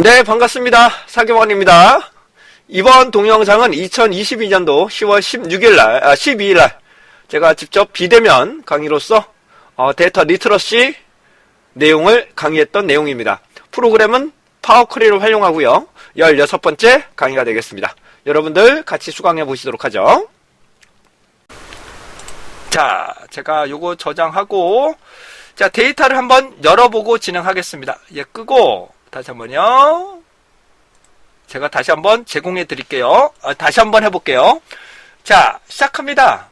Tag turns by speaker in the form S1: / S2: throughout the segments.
S1: 네, 반갑습니다. 사교원입니다. 이번 동영상은 2022년도 10월 12일날 제가 직접 비대면 강의로서 데이터 리트러시 내용을 강의했던 내용입니다. 프로그램은 파워쿼리를 활용하고요. 16번째 강의가 되겠습니다. 여러분들 같이 수강해 보시도록 하죠. 자, 제가 요거 저장하고 자, 데이터를 한번 열어보고 진행하겠습니다. 얘 끄고 다시 한번요. 제가 다시 한번 제공해 드릴게요. 다시 한번 해볼게요. 자, 시작합니다.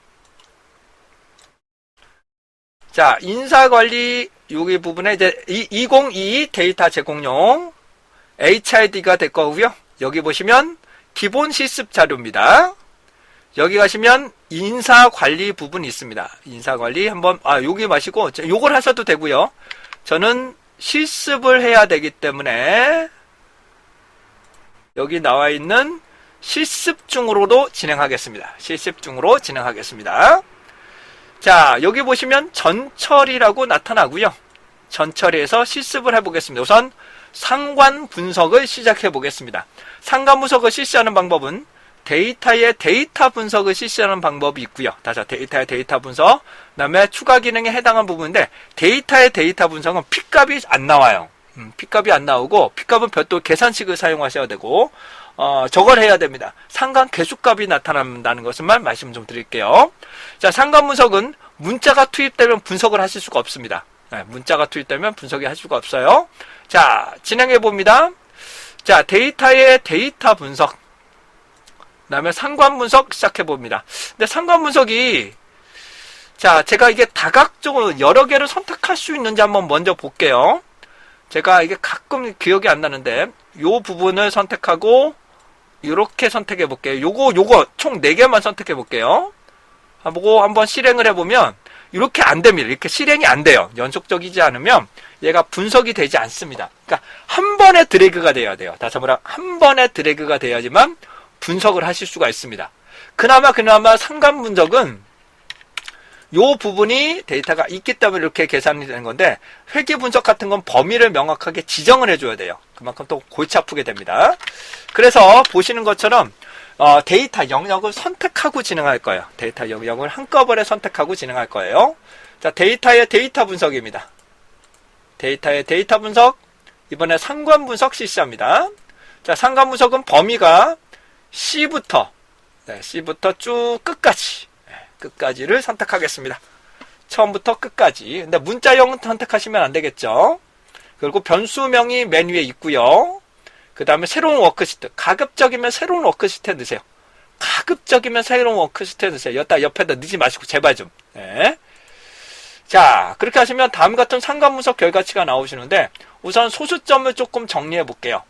S1: 자, 인사관리 여기 부분에 이제 2022 데이터 제공용 HID가 될 거고요. 여기 보시면 기본 실습 자료입니다. 여기 가시면 인사관리 부분이 있습니다. 인사관리 한번 여기 마시고 요걸 하셔도 되고요. 저는 실습을 해야 되기 때문에 여기 나와 있는 실습 중으로도 진행하겠습니다. 실습 중으로 진행하겠습니다. 자, 여기 보시면 전처리라고 나타나고요. 전처리에서 실습을 해보겠습니다. 우선 상관 분석을 시작해 보겠습니다. 상관 분석을 실시하는 방법은 데이터의 데이터 분석을 실시하는 방법이 있고요. 다시 데이터의 데이터 분석, 그 다음에 추가 기능에 해당한 부분인데 데이터의 데이터 분석은 P값이 안 나와요. P값이 안 나오고 P값은 별도 계산식을 사용하셔야 되고 저걸 해야 됩니다. 상관 개수값이 나타난다는 것만 말씀 좀 드릴게요. 자, 상관 분석은 문자가 투입되면 분석을 하실 수가 없습니다. 네, 문자가 투입되면 분석이 할 수가 없어요. 자, 진행해 봅니다. 자, 데이터의 데이터 분석, 그 다음에 상관 분석 시작해 봅니다. 근데 상관 분석이 자, 제가 이게 다각적으로 여러 개를 선택할 수 있는지 한번 먼저 볼게요. 제가 이게 가끔 기억이 안 나는데 요 부분을 선택하고 이렇게 선택해 볼게요. 요거 총 4개만 선택해 볼게요. 보고 한번 실행을 해보면 이렇게 안 됩니다. 이렇게 실행이 안 돼요. 연속적이지 않으면 얘가 분석이 되지 않습니다. 그러니까 한 번에 드래그가 돼야 돼요. 다시 한번 한 번에 드래그가 돼야지만 분석을 하실 수가 있습니다. 그나마 상관 분석은 요 부분이 데이터가 있기 때문에 이렇게 계산이 되는 건데 회귀 분석 같은 건 범위를 명확하게 지정을 해줘야 돼요. 그만큼 또 골치 아프게 됩니다. 그래서 보시는 것처럼 데이터 영역을 선택하고 진행할 거예요. 데이터 영역을 한꺼번에 선택하고 진행할 거예요. 자, 데이터의 데이터 분석입니다. 데이터의 데이터 분석, 이번에 상관 분석 실시합니다. 자, 상관 분석은 범위가 C부터 쭉 끝까지를 선택하겠습니다. 처음부터 끝까지. 근데 문자형 선택하시면 안 되겠죠. 그리고 변수명이 맨 위에 있고요. 그 다음에 새로운 워크시트. 가급적이면 새로운 워크시트에 넣으세요. 가급적이면 새로운 워크시트에 넣으세요. 옆에다 넣지 마시고 제발 좀. 네. 자, 그렇게 하시면 다음 같은 상관 분석 결과치가 나오시는데 우선 소수점을 조금 정리해 볼게요.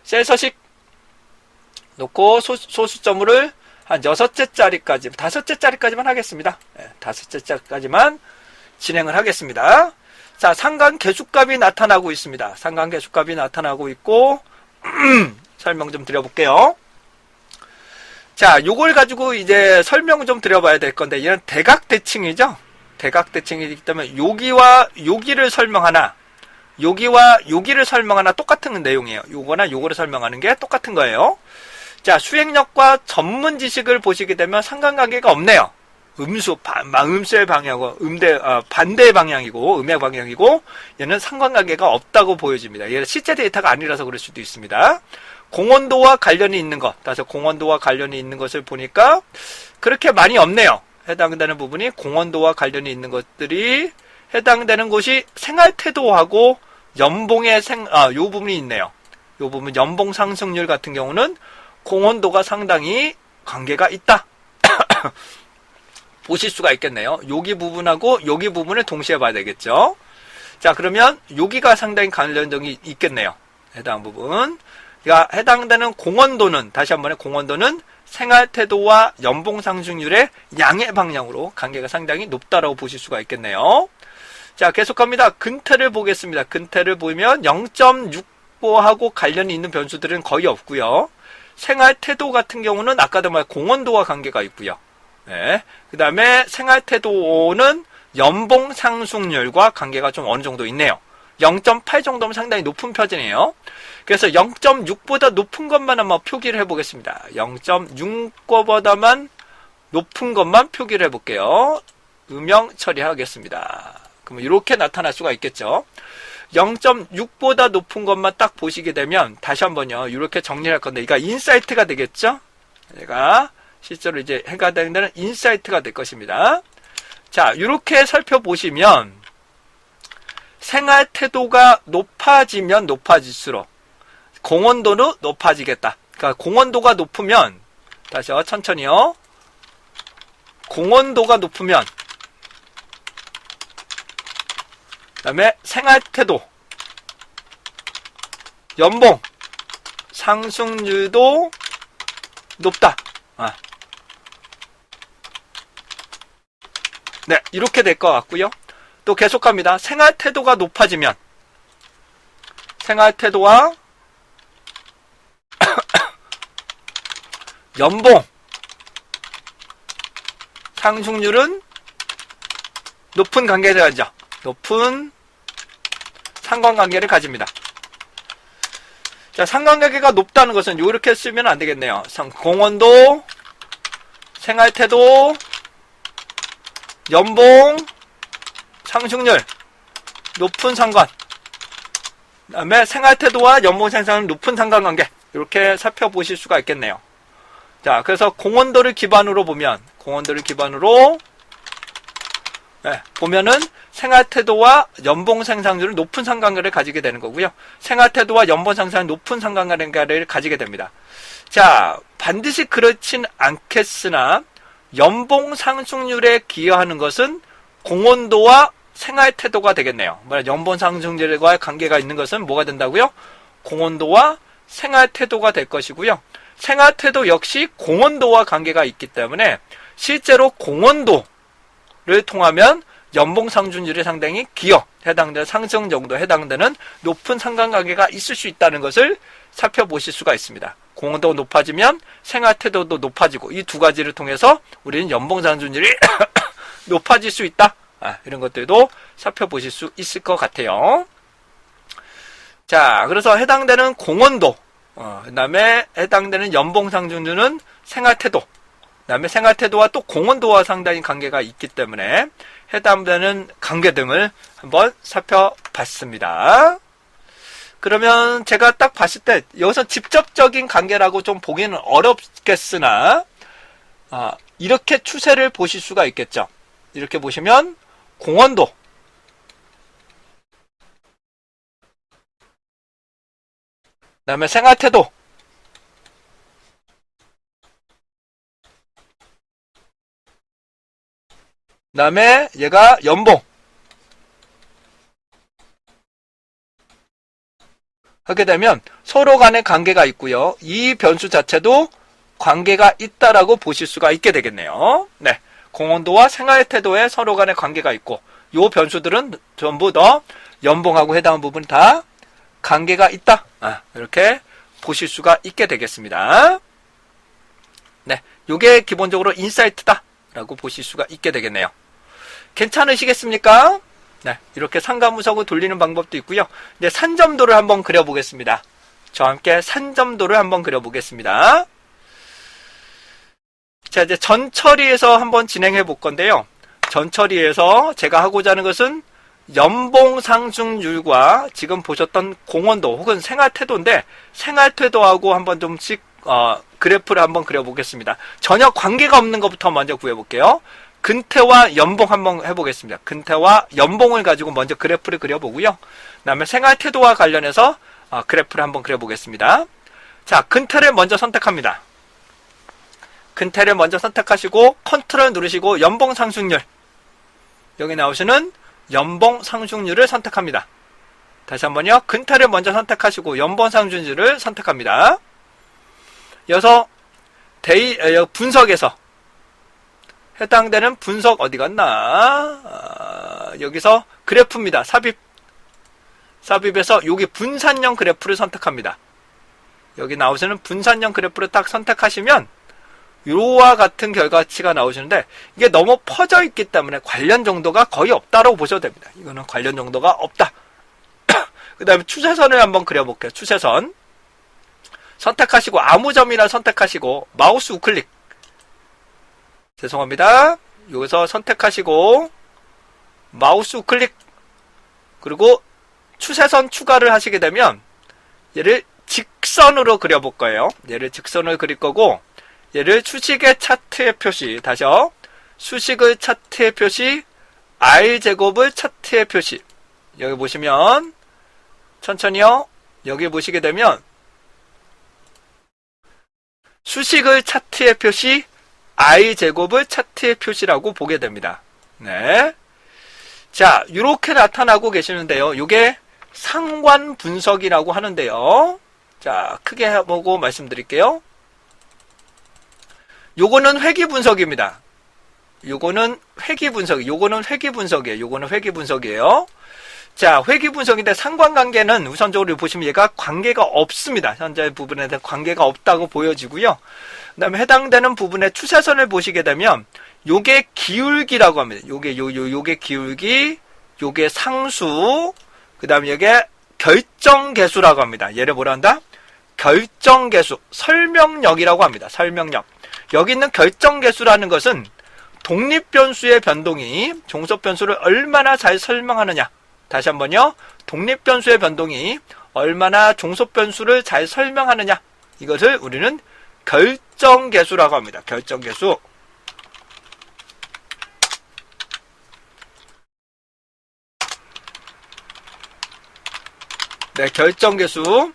S1: 셀 서식 놓고 소수점을 한 6개짜리까지, 5개짜리까지만 하겠습니다. 네, 5개짜리까지만 진행을 하겠습니다. 자, 상관 개수값이 나타나고 있습니다. 상관 개수값이 나타나고 있고, 설명 좀 드려볼게요. 자, 요걸 가지고 이제 설명 좀 드려봐야 될 건데, 얘는 대각대칭이죠? 대각대칭이기 때문에 여기와 여기를 설명하나, 여기와 여기를 설명하나 똑같은 내용이에요. 요거나 요거를 설명하는 게 똑같은 거예요. 자, 수행력과 전문 지식을 보시게 되면 상관관계가 없네요. 음수의 방향이고, 반대의 방향이고, 음의 방향이고, 얘는 상관관계가 없다고 보여집니다. 얘는 실제 데이터가 아니라서 그럴 수도 있습니다. 공원도와 관련이 있는 것, 다시 공원도와 관련이 있는 것을 보니까 그렇게 많이 없네요. 해당되는 부분이 공원도와 관련이 있는 것들이 해당되는 곳이 생활태도하고 연봉의 요 부분이 있네요. 요 부분 연봉 상승률 같은 경우는 공헌도가 상당히 관계가 있다. 보실 수가 있겠네요. 여기 부분하고 여기 부분을 동시에 봐야 되겠죠. 자, 그러면 여기가 상당히 관련성이 있겠네요. 해당 부분. 그러니까 해당되는 공헌도는 다시 한번에 공헌도는 생활태도와 연봉 상승률의 양의 방향으로 관계가 상당히 높다라고 보실 수가 있겠네요. 자, 계속합니다. 근태를 보겠습니다. 근태를 보면 0.65하고 관련이 있는 변수들은 거의 없고요. 생활태도 같은 경우는 아까도 말 공헌도와 관계가 있고요. 네. 그 다음에 생활태도는 연봉 상승률과 관계가 좀 어느 정도 있네요. 0.8 정도면 상당히 높은 표준이에요. 그래서 0.6보다 높은 것만 한번 표기를 해보겠습니다. 0.6보다만 높은 것만 표기를 해볼게요. 음영 처리하겠습니다. 그러면 이렇게 나타날 수가 있겠죠. 0.6보다 높은 것만 딱 보시게 되면 다시 한번요. 이렇게 정리를 할 건데 이거 인사이트가 되겠죠. 얘가 실제로 이제 해당되는 인사이트가 될 것입니다. 자, 이렇게 살펴보시면 생활 태도가 높아지면 높아질수록 공헌도는 높아지겠다. 그러니까 공헌도가 높으면 다시요. 천천히요. 공헌도가 높으면 그 다음에 생활태도, 연봉, 상승률도 높다. 네, 이렇게 될 것 같고요. 또 계속합니다. 생활태도가 높아지면 생활태도와 연봉, 상승률은 높은 관계를 가지죠. 높은 상관관계를 가집니다. 자, 상관관계가 높다는 것은 이렇게 쓰면 안 되겠네요. 공헌도, 생활태도, 연봉, 상승률, 높은 상관. 그 다음에 생활태도와 연봉 생산은 높은 상관관계. 이렇게 살펴보실 수가 있겠네요. 자, 그래서 공헌도를 기반으로 보면, 보면은 생활태도와 연봉 생산률은 높은 상관관계를 가지게 되는 거고요. 생활태도와 연봉 생산은 높은 상관관계를 가지게 됩니다. 자, 반드시 그렇진 않겠으나 연봉 상승률에 기여하는 것은 공헌도와 생활태도가 되겠네요. 연봉 상승률과 관계가 있는 것은 뭐가 된다고요? 공헌도와 생활태도가 될 것이고요. 생활태도 역시 공헌도와 관계가 있기 때문에 실제로 공헌도를 통하면 연봉 상승률이 상당히 해당되는 상승 정도 해당되는 높은 상관관계가 있을 수 있다는 것을 살펴보실 수가 있습니다. 공헌도가 높아지면 생활태도도 높아지고 이 두 가지를 통해서 우리는 연봉 상승률이 높아질 수 있다. 이런 것들도 살펴보실 수 있을 것 같아요. 자, 그래서 해당되는 공헌도, 그 다음에 해당되는 연봉 상승률은 생활태도, 그 다음에 생활태도와 또 공헌도와 상당히 관계가 있기 때문에 해당되는 관계 등을 한번 살펴봤습니다. 그러면 제가 딱 봤을 때 여기서 직접적인 관계라고 좀 보기는 어렵겠으나 이렇게 추세를 보실 수가 있겠죠. 이렇게 보시면 공헌도, 그 다음에 생활태도, 그 다음에 얘가 연봉 하게 되면 서로 간의 관계가 있고요. 이 변수 자체도 관계가 있다라고 보실 수가 있게 되겠네요. 네, 공헌도와 생활태도에 서로 간의 관계가 있고 이 변수들은 전부 다 연봉하고 해당하는 부분이 다 관계가 있다. 이렇게 보실 수가 있게 되겠습니다. 네, 이게 기본적으로 인사이트다라고 보실 수가 있게 되겠네요. 괜찮으시겠습니까? 네, 이렇게 상가무석을 돌리는 방법도 있고요. 이제 산점도를 한번 그려보겠습니다. 저와 함께 산점도를 한번 그려보겠습니다. 자, 이제 전처리에서 한번 진행해 볼 건데요. 전처리에서 제가 하고자 하는 것은 연봉 상승률과 지금 보셨던 공헌도 혹은 생활태도인데 생활태도하고 한번 좀씩 그래프를 한번 그려보겠습니다. 전혀 관계가 없는 것부터 먼저 구해볼게요. 근태와 연봉 한번 해보겠습니다. 근태와 연봉을 가지고 먼저 그래프를 그려보고요. 그 다음에 생활태도와 관련해서 그래프를 한번 그려보겠습니다. 자, 근태를 먼저 선택합니다. 근태를 먼저 선택하시고 컨트롤 누르시고 연봉 상승률, 여기 나오시는 연봉 상승률을 선택합니다. 다시 한번요. 근태를 먼저 선택하시고 연봉 상승률을 선택합니다. 이어서 분석에서 해당되는 분석 어디 갔나? 여기서 그래프입니다. 삽입에서 여기 분산형 그래프를 선택합니다. 여기 나오시는 분산형 그래프를 딱 선택하시면 이와 같은 결과치가 나오시는데 이게 너무 퍼져 있기 때문에 관련 정도가 거의 없다라고 보셔도 됩니다. 이거는 관련 정도가 없다. 그 다음에 추세선을 한번 그려볼게요. 추세선. 선택하시고, 아무 점이나 선택하시고, 마우스 우클릭. 죄송합니다. 여기서 선택하시고, 마우스 우클릭. 그리고 추세선 추가를 하시게 되면, 얘를 직선으로 그려볼 거예요. 얘를 직선을 그릴 거고, 얘를 수식의 차트의 표시. 다시요. 수식의 차트의 표시, R제곱을 차트의 표시. 여기 보시면, 천천히요. 여기 보시게 되면, 수식의 차트의 표시, R제곱을 차트의 표시라고 보게 됩니다. 네. 자, 이렇게 나타나고 계시는데요. 이게 상관 분석이라고 하는데요. 자, 크게 보고 말씀드릴게요. 요거는 회귀 분석입니다. 요거는 회귀 분석, 요거는 회귀 분석이에요. 요거는 회귀 분석이에요. 자, 회귀 분석인데 상관관계는 우선적으로 보시면 얘가 관계가 없습니다. 현재 부분에 대한 관계가 없다고 보여지고요. 그 다음에 해당되는 부분의 추세선을 보시게 되면 요게 기울기라고 합니다. 요게 기울기, 요게 상수, 그 다음에 요게 결정계수라고 합니다. 얘를 뭐라 한다? 결정계수, 설명력이라고 합니다. 설명력. 여기 있는 결정계수라는 것은 독립변수의 변동이 종속변수를 얼마나 잘 설명하느냐. 다시 한번요. 독립변수의 변동이 얼마나 종속변수를 잘 설명하느냐. 이것을 우리는 결정계수라고 합니다. 결정계수. 네, 결정계수.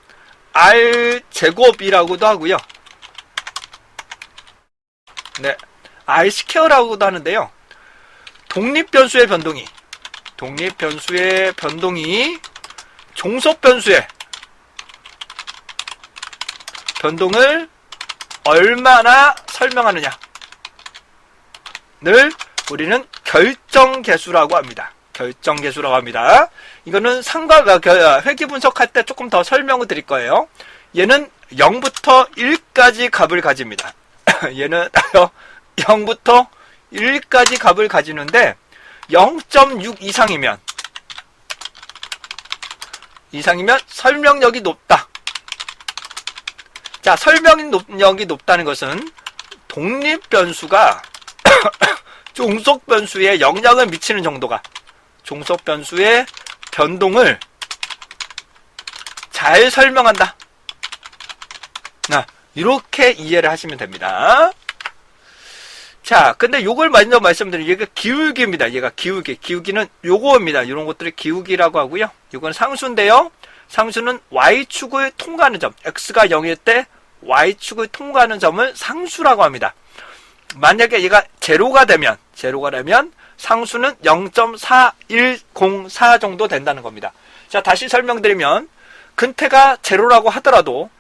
S1: R제곱이라고도 하고요. 네, R스퀘어라고도 하는데요. 독립변수의 변동이 종속변수의 변동을 얼마나 설명하느냐를 우리는 결정계수라고 합니다. 결정계수라고 합니다. 이거는 회귀 분석할 때 조금 더 설명을 드릴 거예요. 얘는 0부터 1까지 값을 가집니다. 얘는 0부터 1까지 값을 가지는데 0.6 이상이면 설명력이 높다. 자, 설명력이 높다는 것은 독립변수가 종속변수에 영향을 미치는 정도가, 종속변수의 변동을 잘 설명한다. 이렇게 이해를 하시면 됩니다. 자, 근데 요걸 먼저 말씀드리면 얘가 기울기입니다. 얘가 기울기는 요거입니다. 이런 것들이 기울기라고 하고요. 요건 상수인데요. 상수는 y축을 통과하는 점, x가 0일 때 y축을 통과하는 점을 상수라고 합니다. 만약에 얘가 제로가 되면 상수는 0.4104 정도 된다는 겁니다. 자, 다시 설명드리면 근태가 제로라고 하더라도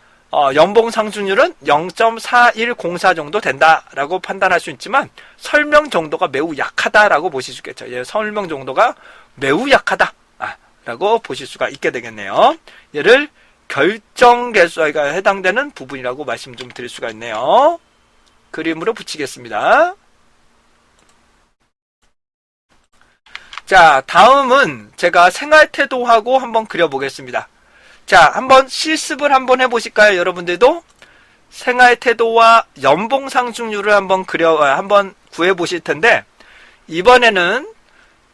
S1: 연봉 상승률은 0.4104 정도 된다라고 판단할 수 있지만 설명 정도가 매우 약하다라고 보실 수 있겠죠. 예, 설명 정도가 매우 약하다라고 보실 수가 있게 되겠네요. 얘를 결정계수에 해당되는 부분이라고 말씀 좀 드릴 수가 있네요. 그림으로 붙이겠습니다. 자, 다음은 제가 생활태도하고 한번 그려보겠습니다. 자, 한번 실습을 한번 해보실까요? 여러분들도 생활태도와 연봉상승률을 한번 구해보실 텐데, 이번에는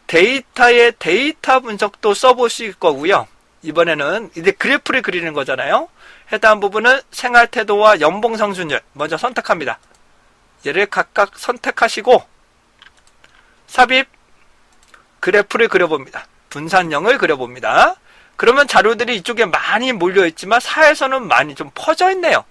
S1: 데이터의 데이터 분석도 써보실 거고요. 이번에는 이제 그래프를 그리는 거잖아요. 해당 부분은 생활태도와 연봉상승률 먼저 선택합니다. 얘를 각각 선택하시고 삽입 그래프를 그려봅니다. 분산형을 그려봅니다. 그러면 자료들이 이쪽에 많이 몰려있지만 사에서는 많이 좀 퍼져있네요.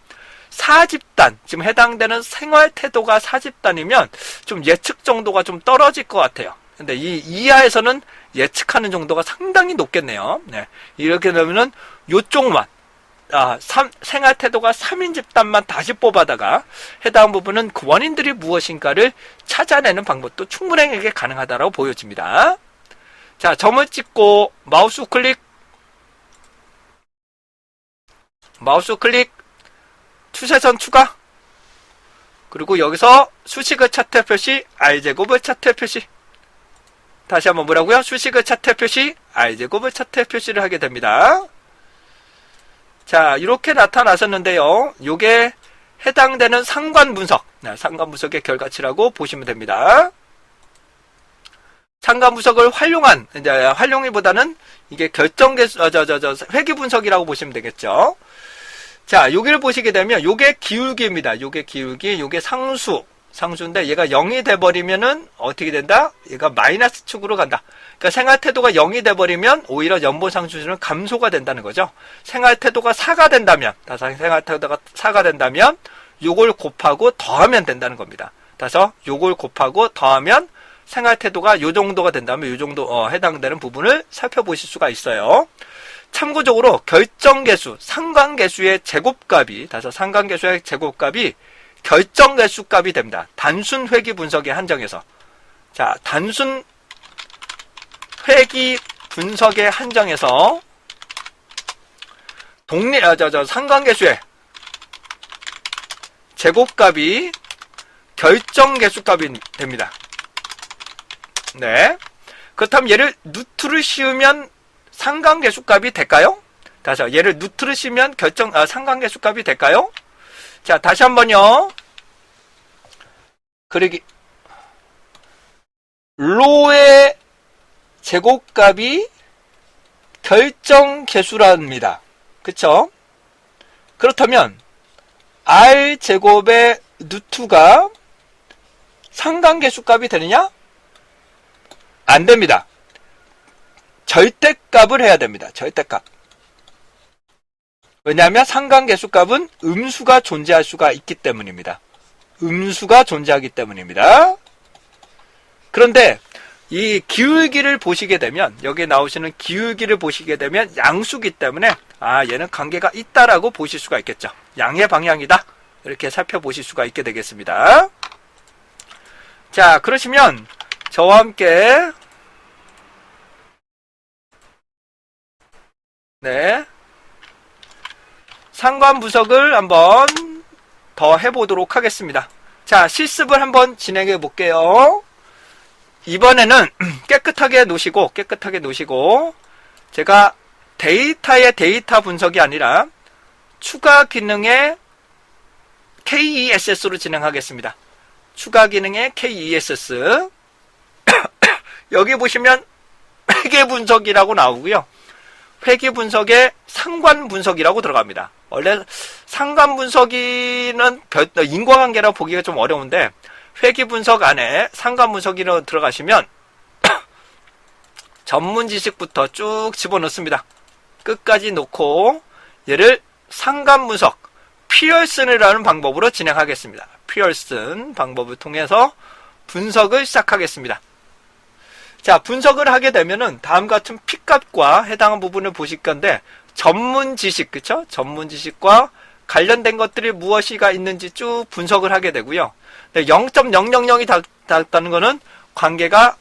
S1: 4집단, 지금 해당되는 생활태도가 4집단이면 좀 예측 정도가 좀 떨어질 것 같아요. 근데 이 이하에서는 예측하는 정도가 상당히 높겠네요. 네. 이렇게 되면은 요쪽만 생활태도가 3인 집단만 다시 뽑아다가 해당 부분은 그 원인들이 무엇인가를 찾아내는 방법도 충분하게 가능하다고 보여집니다. 자, 점을 찍고 마우스 클릭, 추세선 추가, 그리고 여기서 수식의 차트 표시, R제곱의 차트 표시. 다시 한번 뭐라고요? 수식의 차트 표시, i제곱의 차트 표시를 하게 됩니다. 자, 이렇게 나타났었는데요. 요게 해당되는 상관 분석, 상관 분석의 결과치라고 보시면 됩니다. 상관 분석을 활용한, 이제 활용이보다는 이게 결정계수, 회귀 분석이라고 보시면 되겠죠. 자, 여기를 보시게 되면 요게 기울기입니다. 요게 기울기, 요게 상수인데 얘가 0이 돼버리면은 어떻게 된다? 얘가 마이너스 축으로 간다. 그러니까 생활태도가 0이 돼버리면 오히려 연보상수는 감소가 된다는 거죠. 생활태도가 4가 된다면, 생활태도가 4가 된다면 요걸 곱하고 더하면 된다는 겁니다. 그래서 요걸 곱하고 더하면 생활태도가 요 정도가 된다면 요 정도 해당되는 부분을 살펴보실 수가 있어요. 참고적으로 결정계수, 상관계수의 제곱값이, 상관계수의 제곱값이 결정계수 값이 됩니다. 단순 회귀 분석에 한정해서. 자, 단순 회귀 분석에 한정해서 상관계수의 제곱값이 결정계수 값이 됩니다. 네. 그렇다면 얘를 루트를 씌우면 상관계수 값이 될까요? 얘를 루트를 씌우면 상관계수 값이 될까요? 자, 다시 한번요. 그러기 로의 제곱값이 결정계수랍니다. 그쵸? 그렇다면 r제곱의 루트가 상관계수 값이 되느냐? 안 됩니다. 절대값을 해야 됩니다. 절대값. 왜냐하면 상관계수 값은 음수가 존재할 수가 있기 때문입니다. 음수가 존재하기 때문입니다. 그런데 이 기울기를 보시게 되면, 여기 나오시는 기울기를 보시게 되면 양수기 때문에 얘는 관계가 있다라고 보실 수가 있겠죠. 양의 방향이다, 이렇게 살펴보실 수가 있게 되겠습니다. 자, 그러시면 저와 함께 상관 분석을 한번 더 해보도록 하겠습니다. 자, 실습을 한번 진행해 볼게요. 이번에는 깨끗하게 놓으시고 제가 데이터의 데이터 분석이 아니라 추가 기능의 KESS로 진행하겠습니다. 추가 기능의 KESS. 여기 보시면 회계 분석이라고 나오고요. 회계 분석에 상관 분석이라고 들어갑니다. 원래 상관 분석이는 인과관계라고 보기가 좀 어려운데, 회계 분석 안에 상관 분석이로 들어가시면 전문 지식부터 쭉 집어넣습니다. 끝까지 놓고 얘를 상관 분석, 피어슨이라는 방법으로 진행하겠습니다. 피어슨 방법을 통해서 분석을 시작하겠습니다. 자, 분석을 하게 되면은 다음과 같은 P값과 해당한 부분을 보실 건데, 전문 지식, 그쵸? 전문 지식과 관련된 것들이 무엇이가 있는지 쭉 분석을 하게 되고요. 0.000이 닿았다는 거는 관계가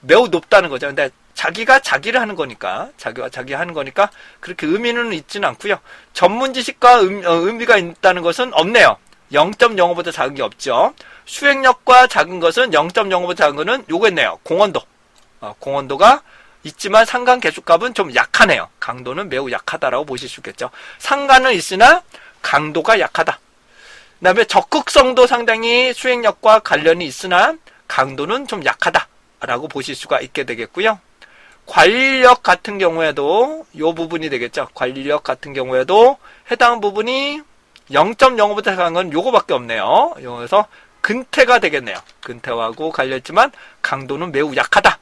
S1: 매우 높다는 거죠. 근데 자기가 자기를 하는 거니까, 자기가 자기 하는 거니까 그렇게 의미는 있지는 않고요. 전문 지식과 의미가 있다는 것은 없네요. 0.05보다 작은 게 없죠. 수행력과 작은 것은 0.05보다 작은 거는 요거 있네요. 공원도. 공원도가 있지만 상관 계수값은 좀 약하네요. 강도는 매우 약하다라고 보실 수 있겠죠. 상관은 있으나 강도가 약하다. 그 다음에 적극성도 상당히 수행력과 관련이 있으나 강도는 좀 약하다라고 보실 수가 있게 되겠고요. 관리력 같은 경우에도 요 부분이 되겠죠. 관리력 같은 경우에도 해당 부분이 0.05보다 작은 건 요거밖에 없네요. 그래서 근태가 되겠네요. 근태하고 갈렸지만 강도는 매우 약하다.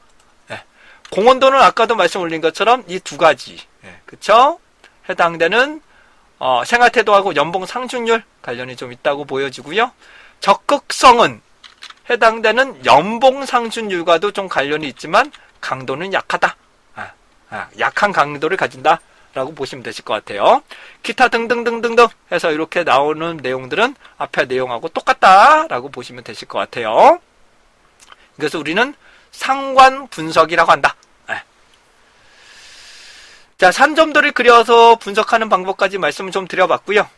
S1: 공원도는 아까도 말씀 올린 것처럼 이 두 가지, 그쵸? 해당되는 생활태도하고 연봉 상승률 관련이 좀 있다고 보여지고요. 적극성은 해당되는 연봉 상승률과도 좀 관련이 있지만 강도는 약하다. 약한 강도를 가진다 라고 보시면 되실 것 같아요. 기타 등등등등등 해서 이렇게 나오는 내용들은 앞에 내용하고 똑같다 라고 보시면 되실 것 같아요. 그래서 우리는 상관 분석이라고 한다. 자, 산점도를 그려서 분석하는 방법까지 말씀을 좀 드려봤고요.